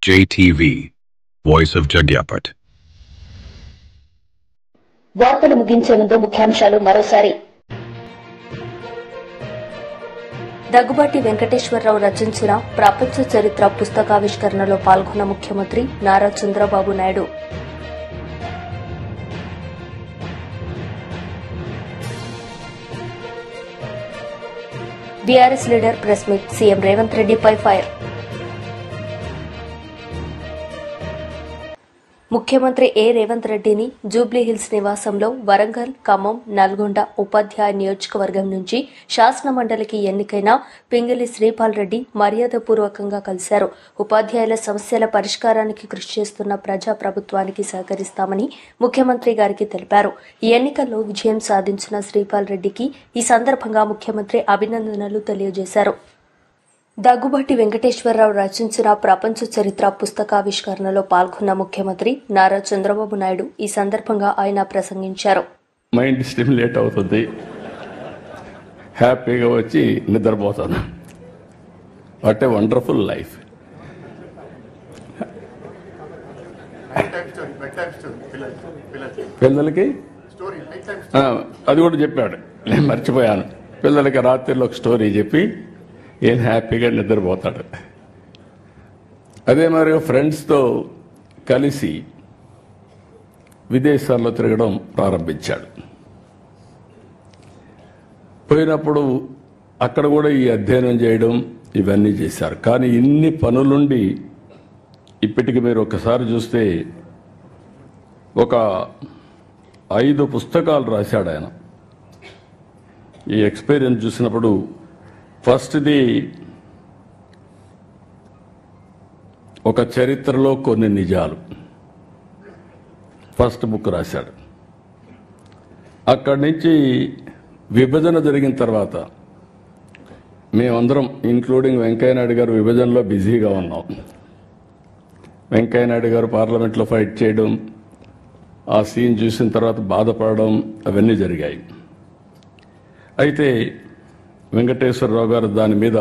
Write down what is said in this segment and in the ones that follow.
JTV, Voice of Jagyapat. వార్తలు ముగించే ముందు ముఖ్యాంశాలు మరోసారి. దగ్గుబాటి వెంకటేశ్వరరావు రచించిన ప్రపంచ చరిత్ర పుస్తకావిష్కరణలో పాల్గొన్న ముఖ్యమంత్రి Nara Chandrababu Naidu. BRS leader press meet, CM Revanth రెడ్డిపై ఫైర్. ముఖ్యమంత్రి రేవంత్ రెడ్డిని జూబ్లీహిల్స్ నివాసంలో వరంగల్, ఖమ్మం, నల్గొండ ఉపాధ్యాయ నియోజకవర్గం నుంచి శాసన మండలికి ఎన్నికైన పింగళి శ్రీపాల్ రెడ్డి మర్యాదపూర్వకంగా కలిశారు. ఉపాధ్యాయుల సమస్యల పరిష్కారానికి కృషి చేస్తున్న ప్రజా ప్రభుత్వానికి సహకరిస్తామని ముఖ్యమంత్రి గారికి తెలిపారు. ఈ ఎన్నికల్లో విజయం సాధించిన శ్రీపాల్ రెడ్డికి ఈ సందర్భంగా ముఖ్యమంత్రి అభినందనలు తెలియజేశారు. దగ్గుబాటి వెంకటేశ్వరరావు రచించిన ప్రపంచ చరిత్ర పుస్తకావిష్కరణలో పాల్గొన్న ముఖ్యమంత్రి నారా చంద్రబాబు నాయుడు ఈ సందర్భంగా ఆయన ప్రసంగించారు. మైండ్ స్టిమ్యులేట్ అవుతుంది, హ్యాపీగా వచ్చి నిద్రపోతాను. What a wonderful life. పిల్లలకి అది కూడా చెప్పాడు, నేను మర్చిపోయాను. పిల్లలకి రాత్రిలో ఒక స్టోరీ చెప్పి ఏం హ్యాపీగా నిద్రపోతాడు. అదే మరి ఫ్రెండ్స్తో కలిసి విదేశాల్లో తిరగడం ప్రారంభించాడు. పోయినప్పుడు అక్కడ కూడా ఈ అధ్యయనం చేయడం ఇవన్నీ చేశారు. కానీ ఇన్ని పనులుండి ఇప్పటికి మీరు ఒకసారి చూస్తే ఒక 5 పుస్తకాలు రాశాడు ఆయన. ఈ ఎక్స్పీరియన్స్ చూసినప్పుడు ఫస్ట్ది ఒక చరిత్రలో కొన్ని నిజాలు, ఫస్ట్ బుక్ రాశాడు. అక్కడి నుంచి విభజన జరిగిన తర్వాత మేమందరం ఇంక్లూడింగ్ వెంకయ్యనాయుడు గారు విభజనలో బిజీగా ఉన్నాం. వెంకయ్యనాయుడు గారు పార్లమెంట్లో ఫైట్ చేయడం, ఆ సీన్ చూసిన తర్వాత బాధపడడం అవన్నీ జరిగాయి. అయితే వెంకటేశ్వరరావు గారు దాని మీద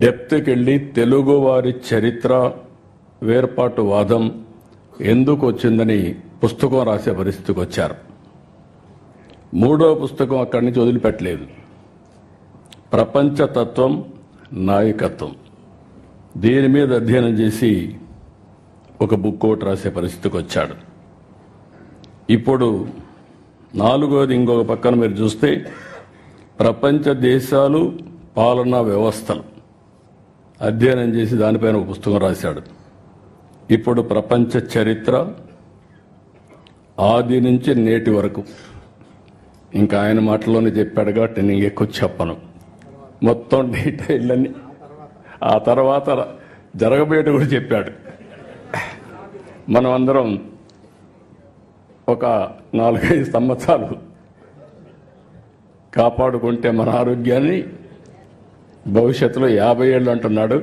డెప్త్కి వెళ్ళి తెలుగువారి చరిత్ర వేర్పాటు వాదం ఎందుకు వచ్చిందని పుస్తకం రాసే పరిస్థితికి వచ్చారు. 3వ పుస్తకం అక్కడి నుంచి వదిలిపెట్టలేదు. ప్రపంచతత్వం, నాయకత్వం, దీని మీద అధ్యయనం చేసి ఒక బుక్ ఒకటి రాసే పరిస్థితికి వచ్చాడు. ఇప్పుడు 4వది ఇంకొక పక్కన మీరు చూస్తే ప్రపంచ దేశాలు, పాలనా వ్యవస్థలు అధ్యయనం చేసి దానిపైన ఒక పుస్తకం రాశాడు. ఇప్పుడు ప్రపంచ చరిత్ర ఆది నుంచి నేటి వరకు, ఇంకా ఆయన మాటల్లోనే చెప్పాడు కాబట్టి నేను ఎక్కువ చెప్పను, మొత్తం డీటెయిల్ అని. ఆ తర్వాత జరగబోయేట కూడా చెప్పాడు. మనం అందరం ఒక 4-5 సంవత్సరాలు కాపాడుకుంటే మన ఆరోగ్యాన్ని భవిష్యత్తులో 50 ఏళ్ళు అంటున్నాడు.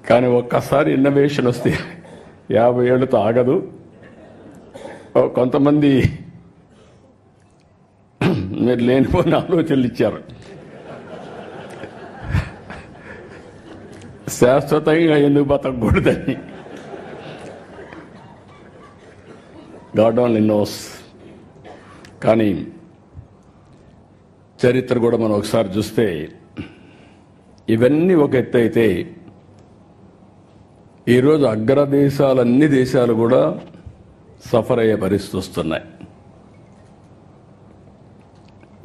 కానీ ఒక్కసారి ఇన్నోవేషన్ వస్తే 50 ఏళ్ళతో ఆగదు. కొంతమంది మీరు లేనిపోయిన ఆలోచనలు ఇచ్చారు. శాశ్వతంగా ఎందుకు బతకూడదని. God only knows. కానీ చరిత్ర కూడా మనం ఒకసారి చూస్తే ఇవన్నీ ఒక ఎత్తు అయితే, ఈరోజు అగ్రదేశాలు, అన్ని దేశాలు కూడా సఫర్ అయ్యే పరిస్థితి వస్తున్నాయి.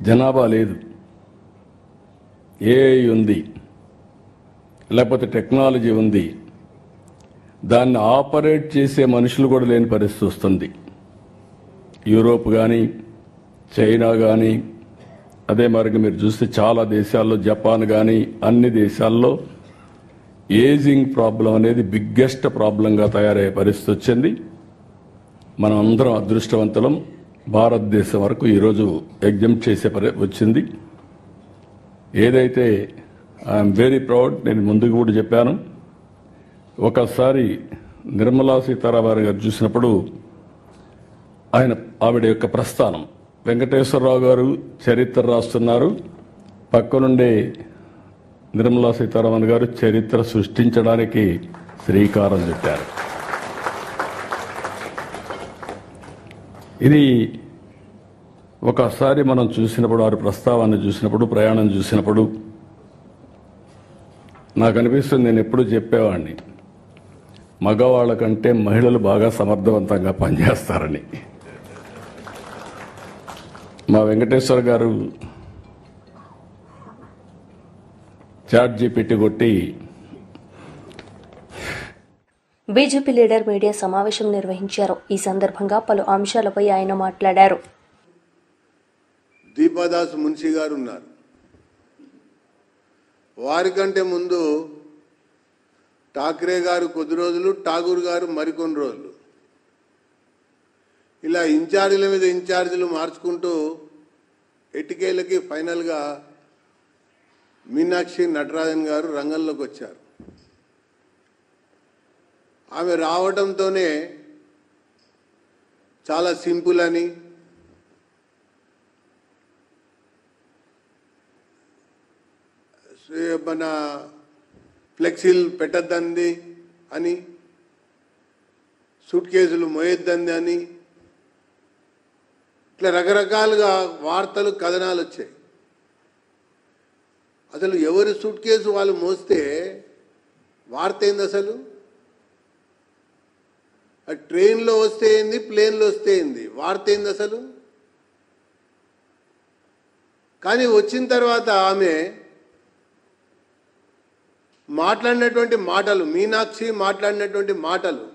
జనాభా లేదు, ఏఐ ఉంది, లేకపోతే టెక్నాలజీ ఉంది, దాన్ని ఆపరేట్ చేసే మనుషులు కూడా లేని పరిస్థితి వస్తుంది. యూరోప్ కానీ, చైనా కానీ, అదే మరి మీరు చూస్తే చాలా దేశాల్లో, జపాన్ కానీ, అన్ని దేశాల్లో ఏజింగ్ ప్రాబ్లం అనేది బిగ్గెస్ట్ ప్రాబ్లంగా తయారయ్యే పరిస్థితి వచ్చింది. మనం అందరం అదృష్టవంతులం. భారతదేశం వరకు ఈరోజు ఎగ్జామ్ట్ చేసే వచ్చింది. ఏదైతే ఐఎమ్ వెరీ ప్రౌడ్, నేను ముందుకు కూడా చెప్పాను. ఒకసారి నిర్మలా సీతారామన్ గారు చూసినప్పుడు ఆవిడ యొక్క ప్రస్థానం, వెంకటేశ్వరరావు గారు చరిత్ర రాస్తున్నారు, పక్కనుండే నిర్మలా సీతారామన్ గారు చరిత్ర సృష్టించడానికి శ్రీకారం చుట్టారు. ఇది ఒకసారి మనం చూసినప్పుడు, వారి ప్రస్తావాన్ని చూసినప్పుడు, ప్రయాణం చూసినప్పుడు నాకు అనిపిస్తుంది, నేను ఎప్పుడూ చెప్పేవాడిని, మగవాళ్ళ కంటే మహిళలు బాగా సమర్థవంతంగా పనిచేస్తారని. మా వెంకటేశ్వర గారు చాట్ జీపీటీ కొట్టి బీజేపీ లీడర్ మీడియా సమావేశం నిర్వహించారు. ఈ సందర్భంగా పలు అంశాలపై ఆయన మాట్లాడారు. దీపాదాస్ మున్షి గారు ఉన్నారు. వారికంటే ముందు ఠాక్రే గారు కొద్ది రోజులు, ఠాగూర్ గారు మరికొన్ని రోజులు, ఇలా ఇన్ఛార్జీల మీద ఇన్ఛార్జీలు మార్చుకుంటూ ఎట్టికేళ్ళకి ఫైనల్గా మీనాక్షి నటరాజన్ గారు రంగంలోకి వచ్చారు. ఆమె రావడంతోనే చాలా సింపుల్ అని, మన ఫ్లెక్సీలు పెట్టద్దంది అని, సూట్ కేసులు మోయొద్దంది అని, ఇట్లా రకరకాలుగా వార్తలు, కథనాలు వచ్చాయి. అసలు ఎవరి సూట్ కేసు వాళ్ళు మోస్తే వార్త ఏంది? అసలు ట్రైన్లో వస్తే ఏంది, ప్లేన్లో వస్తే ఏంది, వార్త ఏంది అసలు? కానీ వచ్చిన తర్వాత ఆమె మాట్లాడినటువంటి మాటలు, మీనాక్షి మాట్లాడినటువంటి మాటలు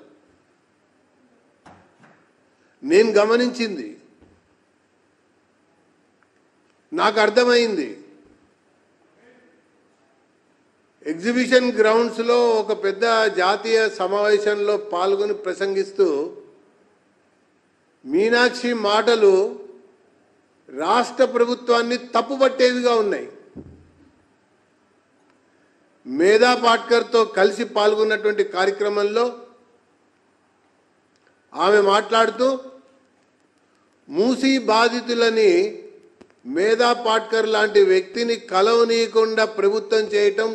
నేను గమనించింది, నాకు అర్థమైంది. ఎగ్జిబిషన్ గ్రౌండ్స్లో ఒక పెద్ద జాతీయ సమావేశంలో పాల్గొని ప్రసంగిస్తూ మీనాక్షి మాటలు రాష్ట్ర ప్రభుత్వాన్ని తప్పుపట్టేవిగా ఉన్నాయి. మేధా పాట్కర్తో కలిసి పాల్గొన్నటువంటి కార్యక్రమంలో ఆమె మాట్లాడుతూ మూసీ బాధితులని మేధా పాట్కర్ లాంటి వ్యక్తిని కలవనీయకుండా ప్రభుత్వం చేయటం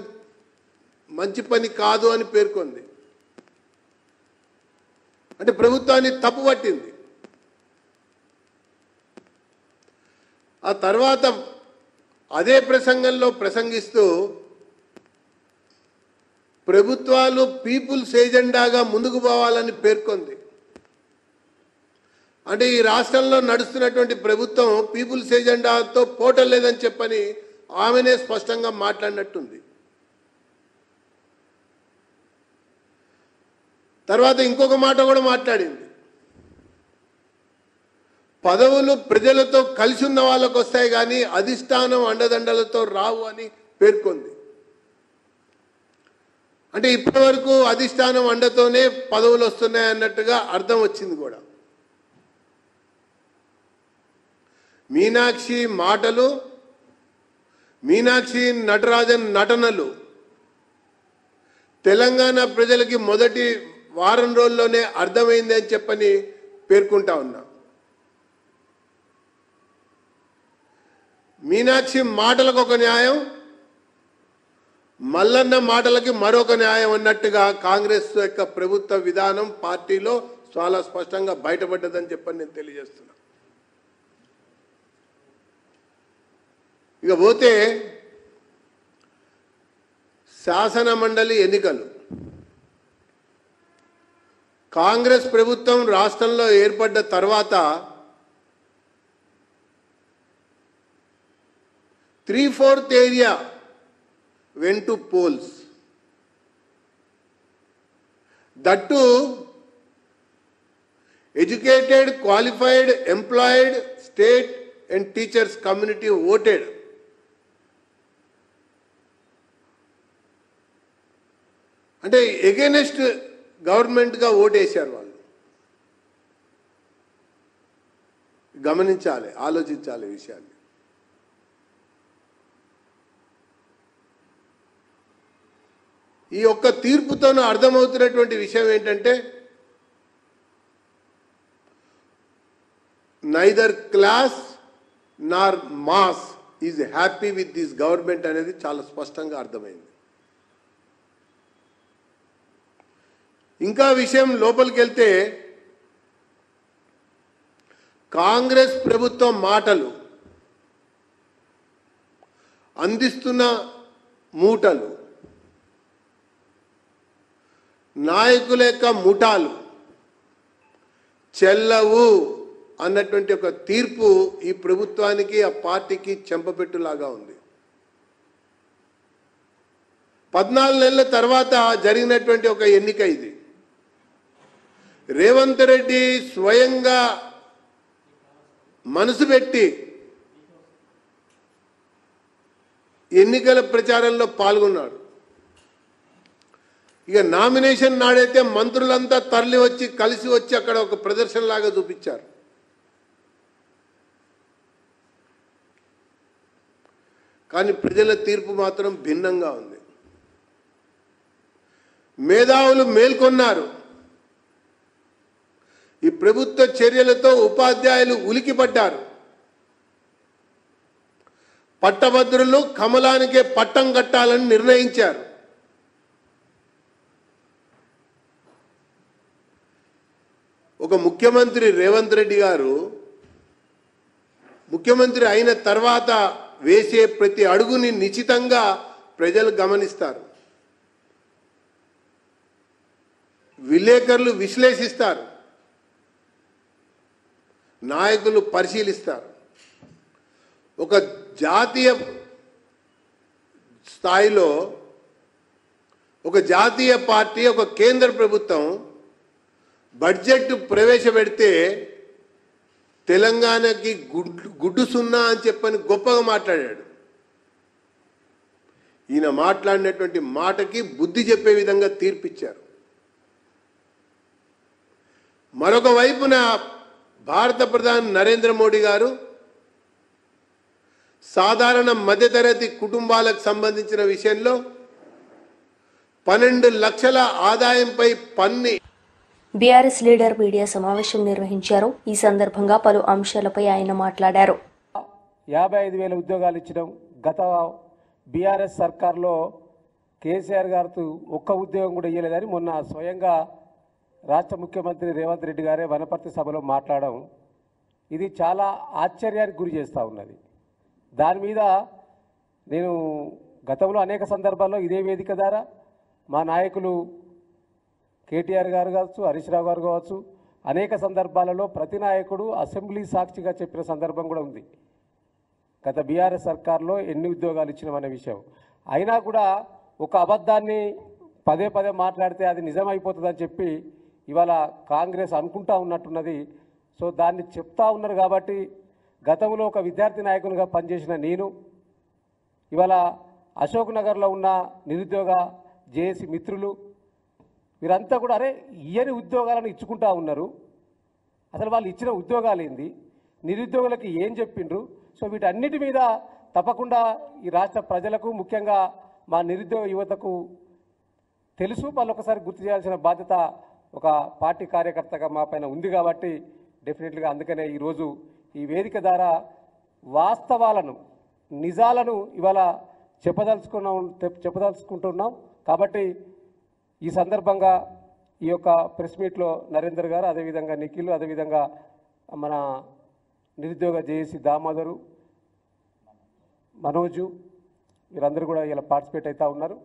మంచి పని కాదు అని పేర్కొంది. అంటే ప్రభుత్వాన్ని తప్పుపట్టింది. ఆ తర్వాత అదే ప్రసంగంలో ప్రసంగిస్తూ ప్రభుత్వాలు పీపుల్స్ ఏజెండాగా ముందుకు పోవాలని పేర్కొంది. అంటే ఈ రాష్ట్రంలో నడుస్తున్నటువంటి ప్రభుత్వం పీపుల్స్ ఏజెండాతో పోవటం లేదని చెప్పని ఆమెనే స్పష్టంగా మాట్లాడినట్టుంది. తర్వాత ఇంకొక మాట కూడా మాట్లాడింది. పదవులు ప్రజలతో కలిసి ఉన్న వాళ్ళకు వస్తాయి కానీ అధిష్టానం అండదండలతో రావు అని పేర్కొంది. అంటే ఇప్పటి వరకు అధిష్టానం అండతోనే పదవులు వస్తున్నాయి అన్నట్టుగా అర్థం వచ్చింది కూడా. మీనాక్షి మాటలు, మీనాక్షి నటరాజన్ నటనలు తెలంగాణ ప్రజలకి మొదటి వారం రోజుల్లోనే అర్థమైంది అని చెప్పని పేర్కొంటా ఉన్నా. మీనాక్షి మాటలకు ఒక న్యాయం, మల్లన్న మాటలకి మరొక న్యాయం అన్నట్టుగా కాంగ్రెస్ యొక్క ప్రభుత్వ విధానం పార్టీలో చాలా స్పష్టంగా బయటపడ్డదని చెప్పని నేను తెలియజేస్తున్నా. ఇక పోతే శాసన మండలి ఎన్నికలు. కాంగ్రెస్ ప్రభుత్వం రాష్ట్రంలో ఏర్పడ్డ తర్వాత 3/4 area went to polls. That too, educated, qualified, employed, state and teachers community voted. అంటే ఎగెనెస్ట్ గవర్నమెంట్గా ఓటేశారు వాళ్ళు. గమనించాలి, ఆలోచించాలి విషయాన్ని. ఈ ఒక్క తీర్పుతోనూ అర్థమవుతున్నటువంటి విషయం ఏంటంటే neither class Nar mass is happy with this government అనేది చాలా స్పష్టంగా అర్థమైంది. ఇంకా విషయం లోపలికి వెళ్తే కాంగ్రెస్ ప్రభుత్వం మాటలు, అందిస్తున్న మూటలు, నాయకుల యొక్క ముఠాలు చెల్లవు అన్నటువంటి ఒక తీర్పు ఈ ప్రభుత్వానికి ఆ పార్టీకి చెంపపెట్టులాగా ఉంది. 14 నెలల తర్వాత జరిగినటువంటి ఒక ఎన్నిక ఇది. రేవంత్ రెడ్డి స్వయంగా మనసు పెట్టి ఎన్నికల ప్రచారంలో పాల్గొన్నాడు. ఇక నామినేషన్ నాడైతే మంత్రులంతా తరలి వచ్చి కలిసి వచ్చి అక్కడ ఒక ప్రదర్శనలాగా చూపించారు. కానీ ప్రజల తీర్పు మాత్రం భిన్నంగా ఉంది. మేధావులు మేల్కొన్నారు. ఈ ప్రభుత్వ చర్యలతో ఉపాధ్యాయులు ఉలికిపడ్డారు. పట్టభద్రులు కమలానికే పట్టం కట్టాలని నిర్ణయించారు. ఒక ముఖ్యమంత్రి రేవంత్ రెడ్డి గారు ముఖ్యమంత్రి అయిన తర్వాత వేసే ప్రతి అడుగుని నిశ్చితంగా ప్రజలు గమనిస్తారు, విలేకరులు విశ్లేషిస్తారు, నాయకులు పరిశీలిస్తారు. ఒక జాతీయ స్థాయిలో ఒక జాతీయ పార్టీ, ఒక కేంద్ర ప్రభుత్వం బడ్జెట్ ప్రవేశపెడితే తెలంగాణకి గుడ్డు సున్నా అని చెప్పని గొప్పగా మాట్లాడాడు. ఈయన మాట్లాడినటువంటి మాటకి బుద్ధి చెప్పే విధంగా తీర్పిచ్చారు. మరొక వైపున భారత ప్రధాని నరేంద్ర మోడీ గారు సాధారణ మధ్యతరగతి కుటుంబాలకు సంబంధించిన విషయంలో 12 లక్షల ఆదాయంపై పన్ను. బీఆర్ఎస్ లీడర్ మీడియా సమావేశం నిర్వహించారు. ఈ సందర్భంగా పలు అంశాలపై ఆయన మాట్లాడారు. 55,000 ఉద్యోగాలు ఇచ్చడం, గత బీఆర్ఎస్ సర్కార్లో కేసీఆర్ గారు ఒక్క ఉద్యోగం కూడా ఇవ్వలేదని మొన్న స్వయంగా రాష్ట్ర ముఖ్యమంత్రి రేవంత్ రెడ్డి గారే వనపర్తి సభలో మాట్లాడడం, ఇది చాలా ఆశ్చర్యానికి గురి చేస్తూ ఉన్నది. దాని మీద నేను గతంలో అనేక సందర్భాల్లో ఇదే వేదిక ద్వారా మా నాయకులు కేటీఆర్ గారు కావచ్చు, హరీష్ రావు గారు కావచ్చు, అనేక సందర్భాలలో ప్రతి నాయకుడు అసెంబ్లీ సాక్షిగా చెప్పిన సందర్భం కూడా ఉంది. గత బీఆర్ఎస్ సర్కార్లో ఎన్ని ఉద్యోగాలు ఇచ్చినామనే విషయం. అయినా కూడా ఒక అబద్ధాన్ని పదే పదే మాట్లాడితే అది నిజమైపోతుందని చెప్పి ఇవాళ కాంగ్రెస్ అనుకుంటా ఉన్నట్టున్నది. సో దాన్ని చెప్తా ఉన్నారు కాబట్టి గతంలో ఒక విద్యార్థి నాయకునిగా పనిచేసిన నేను ఇవాళ అశోక్ నగర్లో ఉన్న నిరుద్యోగ జేఏసీ మిత్రులు వీరంతా కూడా అరే ఇయ్యని ఉద్యోగాలను ఇచ్చుకుంటా ఉన్నారు, అసలు వాళ్ళు ఇచ్చిన ఉద్యోగాలు ఏంది, నిరుద్యోగులకి ఏం చెప్పిండ్రు. సో వీటన్నిటి మీద తప్పకుండా ఈ రాష్ట్ర ప్రజలకు, ముఖ్యంగా మా నిరుద్యోగ యువతకు తెలుసు. వాళ్ళు ఒకసారి గుర్తు చేయాల్సిన బాధ్యత ఒక పార్టీ కార్యకర్తగా మా పైన ఉంది కాబట్టి డెఫినెట్గా అందుకనే ఈరోజు ఈ వేదిక ద్వారా వాస్తవాలను, నిజాలను ఇవాళ చెప్పదలుచుకుంటున్నాం. కాబట్టి ఈ సందర్భంగా ఈ యొక్క ప్రెస్ మీట్లో నరేందర్ గారు, అదేవిధంగా నిఖిల్, అదేవిధంగా మన నిరుద్యోగ జేఏసీ దామోదరు, మనోజు, వీరందరూ కూడా ఇలా పార్టిసిపేట్ అవుతూ ఉన్నారు.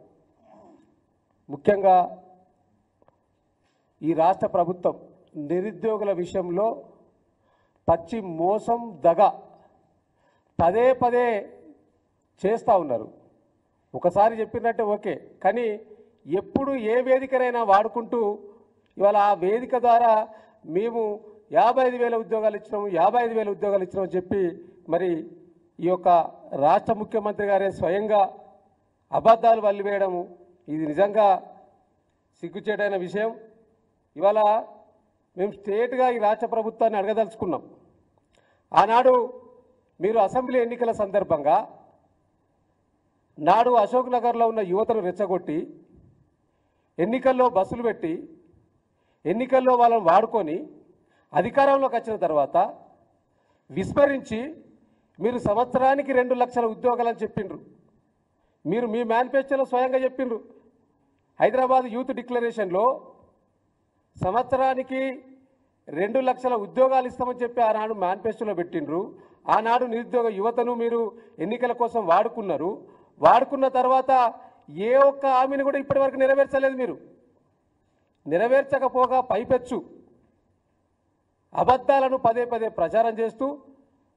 ముఖ్యంగా ఈ రాష్ట్ర ప్రభుత్వం నిరుద్యోగుల విషయంలో పచ్చి మోసం, దగ పదే పదే చేస్తూ ఉన్నారు. ఒకసారి చెప్పినట్టే ఓకే, కానీ ఎప్పుడు ఏ వేదికనైనా వాడుకుంటూ ఇవాళ ఆ వేదిక ద్వారా మేము 55,000 ఉద్యోగాలు ఇచ్చినాము, 55,000 ఉద్యోగాలు ఇచ్చినామని చెప్పి మరి ఈ యొక్క రాష్ట్ర ముఖ్యమంత్రి గారే స్వయంగా అబద్ధాలు వల్లివేయడము, ఇది నిజంగా సిగ్గుచేటైన విషయం. ఇవాళ మేము స్టేట్గా ఈ రాష్ట్ర ప్రభుత్వాన్ని అడగదలుచుకున్నాం. ఆనాడు మీరు అసెంబ్లీ ఎన్నికల సందర్భంగా నాడు అశోక్ నగర్లో ఉన్న యువతను రెచ్చగొట్టి ఎన్నికల్లో బస్సులు పెట్టి ఎన్నికల్లో వాళ్ళని వాడుకొని అధికారంలోకి వచ్చిన తర్వాత విస్మరించి మీరు సంవత్సరానికి 2 లక్షల ఉద్యోగాలని చెప్పిండ్రు. మీరు మీ మేనిఫెస్టోలో స్వయంగా చెప్పిండ్రు. హైదరాబాద్ యూత్ డిక్లరేషన్లో సంవత్సరానికి 2 లక్షల ఉద్యోగాలు ఇస్తామని చెప్పి ఆనాడు మేనిఫెస్టోలో పెట్టిండ్రు. ఆనాడు నిరుద్యోగ యువతను మీరు ఎన్నికల కోసం వాడుకున్నారు. వాడుకున్న తర్వాత ఏ ఒక్క హామీని కూడా ఇప్పటివరకు నెరవేర్చలేదు. మీరు నెరవేర్చకపోగా పైపెచ్చు అబద్ధాలను పదే పదే ప్రచారం చేస్తూ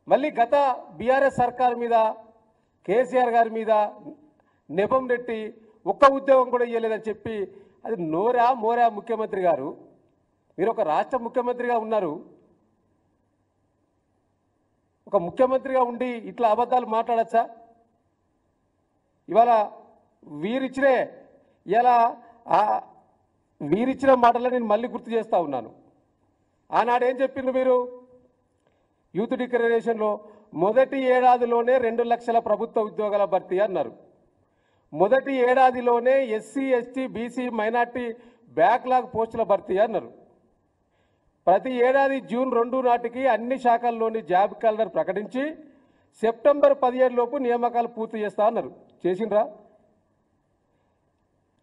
మళ్ళీ గత బీఆర్ఎస్ సర్కార్ మీద కేసీఆర్ గారి మీద నెపం నెట్టి ఒక్క ఉద్యోగం కూడా ఇవ్వలేదని చెప్పి అది మోరా ముఖ్యమంత్రి గారు, మీరు ఒక రాష్ట్ర ముఖ్యమంత్రిగా ఉన్నారు. ఒక ముఖ్యమంత్రిగా ఉండి ఇట్లా అబద్ధాలు మాట్లాడచ్చా? ఇవాళ వీరిచ్చిన మాటలు నేను మళ్ళీ గుర్తు చేస్తూ ఉన్నాను. ఆనాడు ఏం చెప్పిండ్రు మీరు? యూత్ డిక్లరేషన్లో మొదటి ఏడాదిలోనే 2 లక్షల ప్రభుత్వ ఉద్యోగాల భర్తీ అన్నారు. మొదటి ఏడాదిలోనే SC ST BC minority backlog పోస్టుల భర్తీ అన్నారు. ప్రతి ఏడాది జూన్ 2 నాటికి అన్ని శాఖల్లోని జాబ్ క్యాలెండర్ ప్రకటించి సెప్టెంబర్ 17 లోపు నియామకాలు పూర్తి చేస్తా అన్నారు. చేసిండ్రా?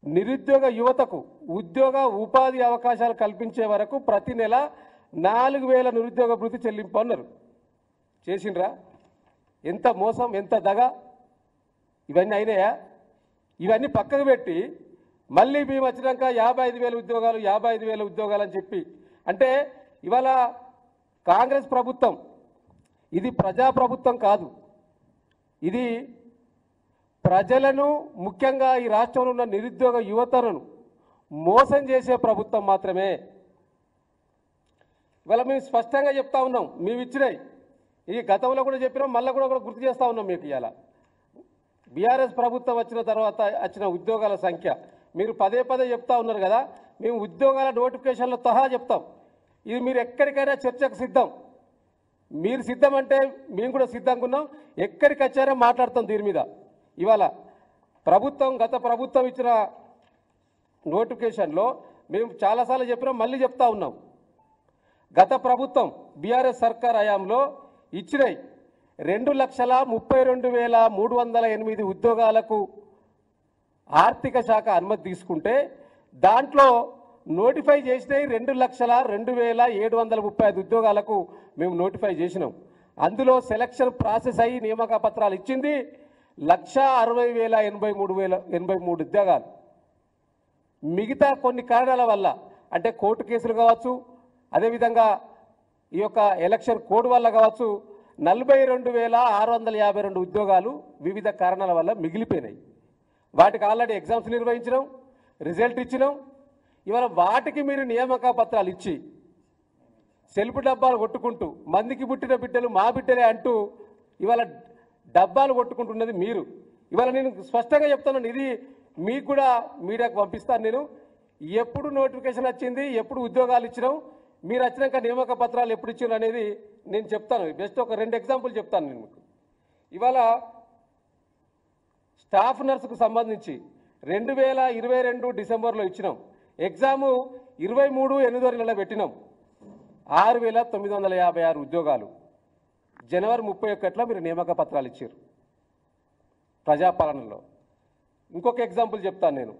నిరుద్యోగ యువతకు ఉద్యోగ ఉపాధి అవకాశాలు కల్పించే వరకు ప్రతి నెల 4,000 నిరుద్యోగ భృతి చెల్లింపు అన్నారు. చేసిండ్రా? ఎంత మోసం, ఎంత దగ! ఇవన్నీ అయినాయా? ఇవన్నీ పక్కకు పెట్టి మళ్ళీ మేము వచ్చినాక 55,000 ఉద్యోగాలు 55,000 ఉద్యోగాలు అని చెప్పి, అంటే ఇవాళ కాంగ్రెస్ ప్రభుత్వం ఇది ప్రజాప్రభుత్వం కాదు, ఇది ప్రజలను ముఖ్యంగా ఈ రాష్ట్రంలో ఉన్న నిరుద్యోగ యువతను మోసం చేసే ప్రభుత్వం మాత్రమే. ఇవాళ మేము స్పష్టంగా చెప్తా ఉన్నాం. మేము ఇచ్చినాయి ఈ గతంలో కూడా చెప్పినాం, మళ్ళీ కూడా గుర్తు చేస్తూ ఉన్నాం మీకు. ఇవాళ బీఆర్ఎస్ ప్రభుత్వం వచ్చిన తర్వాత వచ్చిన ఉద్యోగాల సంఖ్య మీరు పదే పదే చెప్తా ఉన్నారు కదా, మేము ఉద్యోగాల నోటిఫికేషన్లో సహా చెప్తాం. ఇది మీరు ఎక్కడికైనా చర్చకు సిద్ధం. మీరు సిద్ధం అంటే మేము కూడా సిద్ధంగా ఉన్నాం. ఎక్కడికి వచ్చారో మాట్లాడతాం దీని మీద. ఇవాళ గత ప్రభుత్వం ఇచ్చిన నోటిఫికేషన్లో మేము చాలాసార్లు చెప్పినాం, మళ్ళీ చెప్తా ఉన్నాం. గత ప్రభుత్వం బీఆర్ఎస్ సర్కార్ హయాంలో ఇచ్చినాయి 2,32,308 ఉద్యోగాలకు ఆర్థిక శాఖ అనుమతి తీసుకుంటే దాంట్లో నోటిఫై చేసినాయి 2,02,735 ఉద్యోగాలకు మేము నోటిఫై చేసినాం. అందులో సెలక్షన్ ప్రాసెస్ అయ్యి నియామక పత్రాలు ఇచ్చింది 1,60,083 ఉద్యోగాలు. మిగతా కొన్ని కారణాల వల్ల, అంటే కోర్టు కేసులు కావచ్చు, అదేవిధంగా ఈ యొక్క ఎలక్షన్ కోడ్ వల్ల కావచ్చు, 42,652 ఉద్యోగాలు వివిధ కారణాల వల్ల మిగిలిపోయినాయి. వాటికి ఆల్రెడీ ఎగ్జామ్స్ నిర్వహించినాం, రిజల్ట్ ఇచ్చినాం. ఇవాళ వాటికి మీరు నియామక పత్రాలు ఇచ్చి సెల్ఫ్ డబ్బాలు కొట్టుకుంటూ మందికి పుట్టిన బిడ్డలు మా బిడ్డలే అంటూ ఇవాళ డబ్బాలు కొట్టుకుంటున్నది మీరు. ఇవాళ నేను స్పష్టంగా చెప్తున్నాను, ఇది మీకు కూడా మీడియాకు పంపిస్తాను. నేను ఎప్పుడు నోటిఫికేషన్ వచ్చింది, ఎప్పుడు ఉద్యోగాలు ఇచ్చినాం, మీరు వచ్చినాక నియామక పత్రాలు ఎప్పుడు ఇచ్చినారు అనేది నేను చెప్తాను. బెస్ట్ ఒక 2 ఎగ్జాంపుల్ చెప్తాను నేను మీకు. ఇవాళ స్టాఫ్ నర్సుకు సంబంధించి 2022 డిసెంబర్లో ఇచ్చినాం. ఎగ్జాము 23/8 పెట్టినాం. 6,956 ఉద్యోగాలు. జనవరి 31 మీరు నియామక పత్రాలు ఇచ్చారు ప్రజాపాలనలో. ఇంకొక ఎగ్జాంపుల్ చెప్తాను నేను.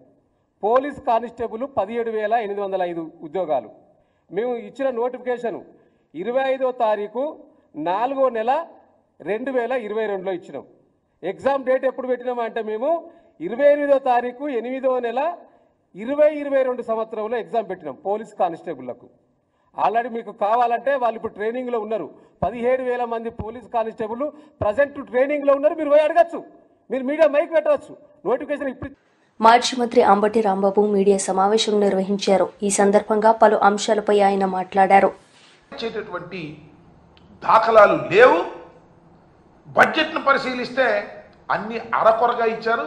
పోలీస్ కానిస్టేబుల్ 17,805 ఉద్యోగాలు. మేము ఇచ్చిన నోటిఫికేషన్ 25వ తారీఖు 4వ నెల 2022లో ఇచ్చినాం. ఎగ్జామ్ డేట్ ఎప్పుడు పెట్టినామంటే మేము 28వ తారీఖు 8వ నెల 2022 సంవత్సరంలో ఎగ్జామ్ పెట్టినాం పోలీస్ కానిస్టేబుళ్లకు. ఆల్రెడీ మీకు కావాలంటే వాళ్ళు ఇప్పుడు ట్రైనింగ్లో ఉన్నారు. 17,000 మంది పోలీస్ కానిస్టేబుల్ ప్రజెంట్ ట్రైనింగ్లో ఉన్నారు. మీరు పోయి అడగచ్చు, మీరు మీడియా మైక్ పెట్టవచ్చు. నోటిఫికేషన్ ఇప్పుడు. మాజీ మంత్రి అంబటి రాంబాబు మీడియా సమావేశం నిర్వహించారు. ఈ సందర్భంగా పలు అంశాలపై ఆయన మాట్లాడారు. ఇచ్చేటటువంటి దాఖలాలు లేవు. బడ్జెట్ను పరిశీలిస్తే అన్ని అరకొరగా ఇచ్చారు.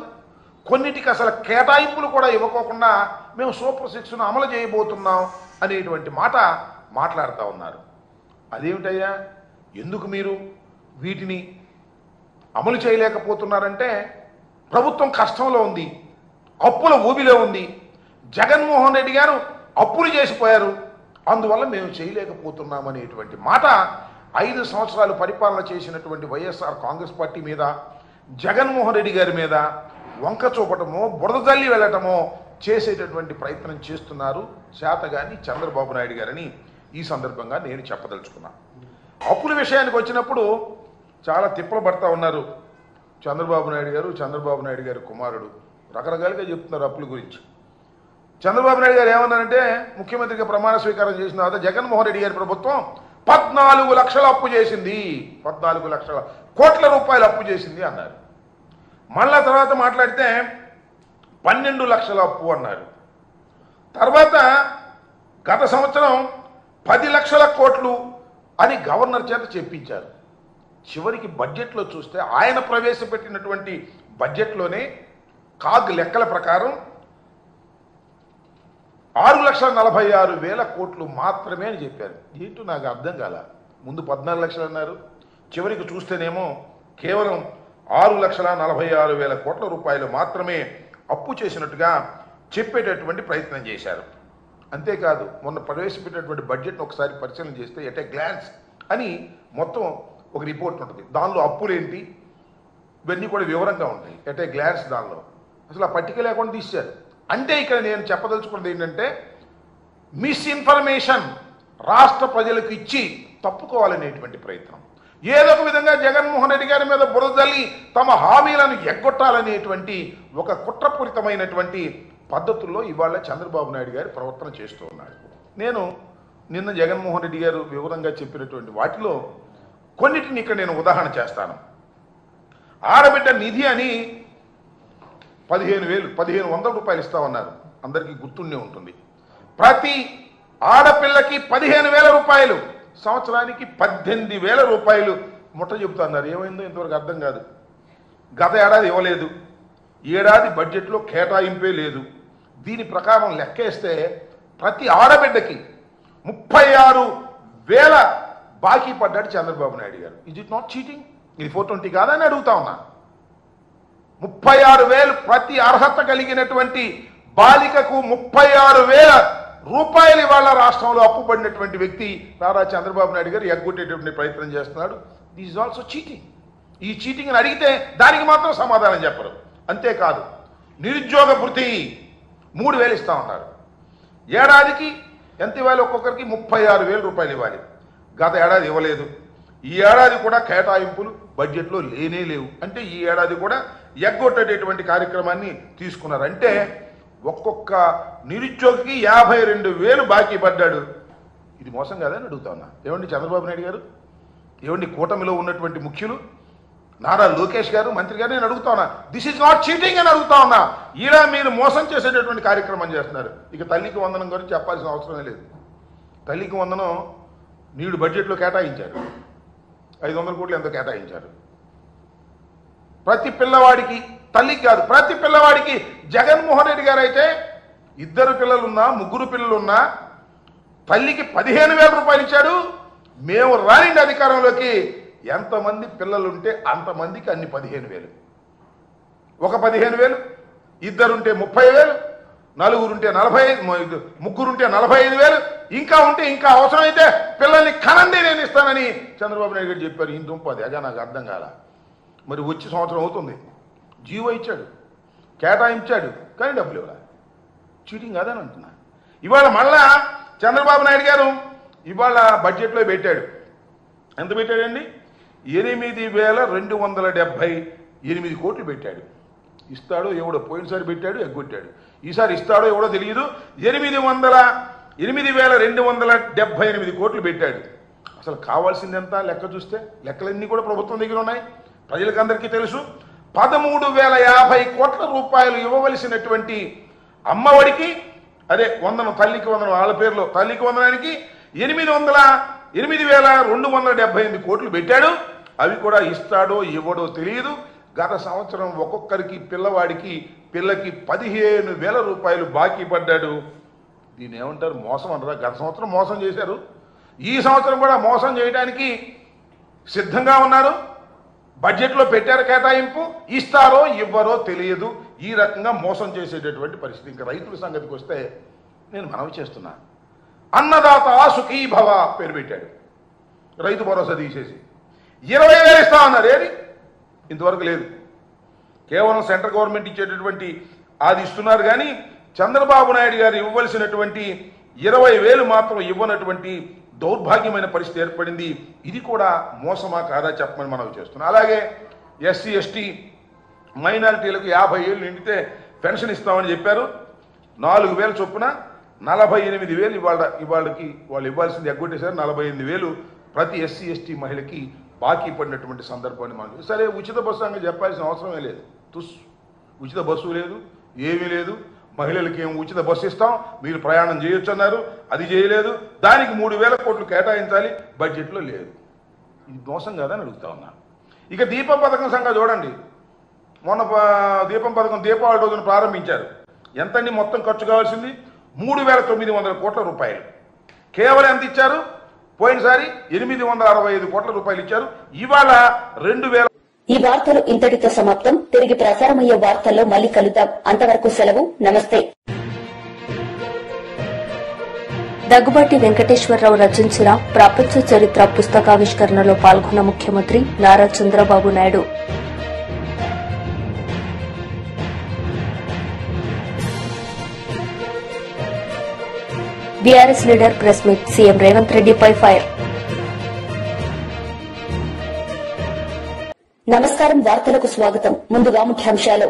కొన్నిటికి అసలు కేటాయింపులు కూడా ఇవ్వకోకుండా మేము సూపర్ 6ను అమలు చేయబోతున్నాం అనేటువంటి మాట మాట్లాడుతూ ఉన్నారు. అదేమిటయ్యా, ఎందుకు మీరు వీటిని అమలు చేయలేకపోతున్నారంటే ప్రభుత్వం కష్టంలో ఉంది, అప్పుల ఊబిలో ఉంది. జగన్మోహన్ రెడ్డి గారు అప్పులు చేసిపోయారు, అందువల్ల మేము చేయలేకపోతున్నాం అనేటువంటి మాట 5 సంవత్సరాలు పరిపాలన చేసినటువంటి వైఎస్ఆర్ కాంగ్రెస్ పార్టీ మీద, జగన్మోహన్ రెడ్డి గారి మీద వంక చూపటమో బురద జల్లి వెళ్ళటమో చేసేటటువంటి ప్రయత్నం చేస్తున్నారు చేతగాని చంద్రబాబు నాయుడు గారని ఈ సందర్భంగా నేను చెప్పదలుచుకున్నాను. అప్పుల విషయానికి వచ్చినప్పుడు చాలా తిప్పలు పడతా ఉన్నారు చంద్రబాబు నాయుడు గారి కుమారుడు రకరకాలుగా చెప్తున్నారు అప్పుల గురించి. చంద్రబాబు నాయుడు గారు ఏమన్నారంటే ముఖ్యమంత్రిగా ప్రమాణ స్వీకారం చేసిన తర్వాత జగన్మోహన్ రెడ్డి గారి ప్రభుత్వం 14 లక్షల అప్పు చేసింది, 14 లక్షల కోట్ల రూపాయలు అప్పు చేసింది అన్నారు. మళ్ళా తర్వాత మాట్లాడితే 12 లక్షల అప్పు అన్నారు. తర్వాత గత సంవత్సరం 10 లక్షల కోట్లు అని గవర్నర్ చేత చెప్పించారు. చివరికి బడ్జెట్లో చూస్తే ఆయన ప్రవేశపెట్టినటువంటి బడ్జెట్లోనే కాగ్ లెక్కల ప్రకారం 6,46,000 కోట్లు మాత్రమే అని చెప్పారు. ఏంటో నాకు అర్థం కాల. ముందు 14 లక్షలు అన్నారు, చివరికి చూస్తేనేమో కేవలం 6,46,000 కోట్ల రూపాయలు మాత్రమే అప్పు చేసినట్టుగా చెప్పేటటువంటి ప్రయత్నం చేశారు. అంతేకాదు మొన్న ప్రవేశపెట్టినటువంటి బడ్జెట్ను ఒకసారి పరిశీలన చేస్తే ఎట్ ఏ గ్లాన్స్ అని మొత్తం ఒక రిపోర్ట్ ఉంటుంది. దానిలో అప్పులేంటి ఇవన్నీ కూడా వివరంగా ఉంటాయి. ఎట్ ఏ గ్లాన్స్ దానిలో అసలు ఆ పట్టిక లేకుండా తీశారు. అంటే ఇక్కడ నేను చెప్పదలుచుకున్నది ఏంటంటే మిస్ఇన్ఫర్మేషన్ రాష్ట్ర ప్రజలకు ఇచ్చి తప్పుకోవాలనేటువంటి ప్రయత్నం. ఏదో ఒక విధంగా జగన్మోహన్ రెడ్డి గారి మీద బురదల్లి తమ హామీలను ఎగ్గొట్టాలనేటువంటి ఒక కుట్రపూరితమైనటువంటి పద్ధతుల్లో ఇవాళ చంద్రబాబు నాయుడు గారి ప్రవర్తన చేస్తూ ఉన్నారు. నేను నిన్న జగన్మోహన్ రెడ్డి గారు వివరంగా చెప్పినటువంటి వాటిలో కొన్నిటిని ఇక్కడ నేను ఉదాహరణ చేస్తాను. ఆడబిడ్డ నిధి అని 1,500 రూపాయలు ఇస్తామన్నారు. అందరికీ గుర్తుండే ఉంటుంది. ప్రతి ఆడపిల్లకి 15,000 రూపాయలు, సంవత్సరానికి 18,000 రూపాయలు ముట్ట చెబుతున్నారు. ఏమైందో ఇంతవరకు అర్థం కాదు. గత ఏడాది ఇవ్వలేదు, ఏడాది బడ్జెట్లో కేటాయింపే లేదు. దీని ప్రకారం లెక్కేస్తే ప్రతి ఆడబిడ్డకి 36,000 బాకీ పడ్డాడు చంద్రబాబు నాయుడు గారు. Is it not cheating? ఇది 420 కాదని అడుగుతా ఉన్నా. 36,000 ప్రతి అర్హత కలిగినటువంటి బాలికకు 36,000 రూపాయలు ఇవాళ రాష్ట్రంలో అప్పుపడినటువంటి వ్యక్తి నారా చంద్రబాబు నాయుడు గారు ఎగ్గొట్టేటువంటి ప్రయత్నం చేస్తున్నాడు. This is also cheating. ఈ చీటింగ్ అని అడిగితే దానికి మాత్రం సమాధానం చెప్పరు. అంతేకాదు నిరుద్యోగ భృతి 3,000 ఇస్తా ఉన్నారు. ఏడాదికి ఎంత ఇవ్వాలి? ఒక్కొక్కరికి 36,000 రూపాయలు ఇవ్వాలి. గత ఏడాది ఇవ్వలేదు. ఈ ఏడాది కూడా కేటాయింపులు బడ్జెట్లో లేనే లేవు. అంటే ఈ ఏడాది కూడా ఎగ్గొట్టేటటువంటి కార్యక్రమాన్ని తీసుకున్నారు. అంటే ఒక్కొక్క నిరుద్యోగికి 52,000 బాకీ పడ్డాడు. ఇది మోసం కాదని అడుగుతా ఉన్నా. ఏమండి చంద్రబాబు నాయుడు గారు, ఏమండి కూటమిలో ఉన్నటువంటి ముఖ్యులు నారా లోకేష్ గారు, మంత్రి గారు, నేను అడుగుతా ఉన్నా, దిస్ ఈజ్ నాట్ చీటింగ్ అని అడుగుతా ఉన్నా. ఇలా మీరు మోసం చేసేటటువంటి కార్యక్రమం చేస్తున్నారు. ఇక తల్లికి వందనం గురించి చెప్పాల్సిన అవసరమే లేదు. తల్లికి వందనం నీడు బడ్జెట్లో కేటాయించారు. 500 కోట్లు ఎంతో కేటాయించారు. ప్రతి పిల్లవాడికి, తల్లికి కాదు ప్రతి పిల్లవాడికి జగన్మోహన్ రెడ్డి గారు అయితే 2 పిల్లలున్నా 3 పిల్లలున్నా తల్లికి 15,000 రూపాయలు ఇచ్చాడు. మేము రానిండి అధికారంలోకి ఎంతమంది పిల్లలుంటే అంతమందికి అన్ని 15,000. ఒక 15,000, 2 ఉంటే 30,000, 4 ఉంటే 45, 3 ఉంటే 45,000, ఇంకా ఉంటే ఇంకా అవసరమైతే పిల్లల్ని కనండి నేను ఇస్తానని చంద్రబాబు నాయుడు గారు చెప్పారు. ఈ దుంపది అగా నాకు అర్థం కాల. మరి వచ్చి సంవత్సరం అవుతుంది, జీవో ఇచ్చాడు, కేటాయించాడు, కానీ డబ్బులు ఇవ్వాలి. చీటింగ్ కాదని అంటున్నా. ఇవాళ మళ్ళా చంద్రబాబు నాయుడు గారు ఇవాళ బడ్జెట్లో పెట్టాడు. ఎంత పెట్టాడండి? 8,278 కోట్లు పెట్టాడు. ఇస్తాడో ఎవడో, పోయినసారి పెట్టాడు ఎగ్గొట్టాడు, ఈసారి ఇస్తాడో ఎవడో తెలియదు. 8,278 కోట్లు పెట్టాడు. అసలు కావాల్సింది ఎంత లెక్క చూస్తే? లెక్కలన్నీ కూడా ప్రభుత్వం దగ్గర ఉన్నాయి, ప్రజలకు అందరికీ తెలుసు. 13,050 కోట్ల రూపాయలు ఇవ్వవలసినటువంటి అమ్మఒడికి, అదే వందనం, తల్లికి వందనం, వాళ్ళ పేరులో తల్లికి వందనానికి 8,278 కోట్లు పెట్టాడు. అవి కూడా ఇస్తాడో ఇవ్వడో తెలియదు. గత సంవత్సరం ఒక్కొక్కరికి పిల్లకి 15,000 రూపాయలు బాకీ పడ్డాడు. దీన్ని ఏమంటారు? మోసం అంటారా? గత సంవత్సరం మోసం చేశారు, ఈ సంవత్సరం కూడా మోసం చేయడానికి సిద్ధంగా ఉన్నారు. బడ్జెట్లో పెట్టారు కేటాయింపు, ఇస్తారో ఇవ్వరో తెలియదు. ఈ రకంగా మోసం చేసేటటువంటి పరిస్థితి. ఇంకా రైతుల సంగతికి వస్తే నేను మనవి చేస్తున్నా, అన్నదాత సుఖీ భవ పేరు పెట్టాడు. రైతు భరోసా తీసేసి 20,000 ఇస్తా ఉన్నారు. ఏది? ఇంతవరకు లేదు. కేవలం సెంట్రల్ గవర్నమెంట్ ఇచ్చేటటువంటి అది ఇస్తున్నారు, కానీ చంద్రబాబు నాయుడు గారు ఇవ్వవలసినటువంటి 20,000 మాత్రం ఇవ్వనటువంటి దౌర్భాగ్యమైన పరిస్థితి ఏర్పడింది. ఇది కూడా మోసమా కాదా చెప్పమని మనం చేస్తున్నాం. అలాగే ఎస్సీ ఎస్టీ మైనారిటీలకు 50 ఏళ్ళు నిండితే పెన్షన్ ఇస్తామని చెప్పారు. 4,000 చొప్పున 48,000 ఇవాళకి వాళ్ళు ఇవ్వాల్సింది ఎగ్గొట్టేశారు. 48,000 ప్రతి ఎస్సీ ఎస్టీ మహిళకి బాకీ పడినటువంటి సందర్భాన్ని మనం సరే ఉచిత బస్సు అని చెప్పాల్సిన అవసరమే లేదు. ఉచిత బస్సు లేదు, ఏమీ లేదు. మహిళలకి ఏం ఉచిత బస్సు ఇస్తాం, మీరు ప్రయాణం చేయొచ్చు అన్నారు, అది చేయలేదు. దానికి 3,000 కోట్లు కేటాయించాలి, బడ్జెట్లో లేదు. ఇది మోసం కాదని అడుగుతా ఉన్నా. ఇక దీపం పథకం సంగతి చూడండి. మొన్న దీపం పథకం దీపావళి రోజున ప్రారంభించారు. ఎంతండి మొత్తం ఖర్చు కావాల్సింది? 3,900 కోట్ల రూపాయలు. కేవలం ఎంత ఇచ్చారు? పోయినసారి 865 కోట్ల రూపాయలు ఇచ్చారు. ఇవాళ 2,000. ఈ వార్తలు ఇంతటితో సమాప్తం. తిరిగి ప్రసారమయ్యే వార్తల్లో మళ్ళీ కలుద్దాం. అంతవరకు సెలవు. నమస్తే. దగ్గుబాటి వెంకటేశ్వరరావు రచించిన ప్రపంచ చరిత్ర పుస్తకావిష్కరణలో పాల్గొన్న ముఖ్యమంత్రి Nara Chandrababu Naidu. BRS leader press meet, CM Revanth రెడ్డిపై ఫైర్. నమస్కారం. వార్తలకు స్వాగతం. ముందుగా ముఖ్యాంశాలు.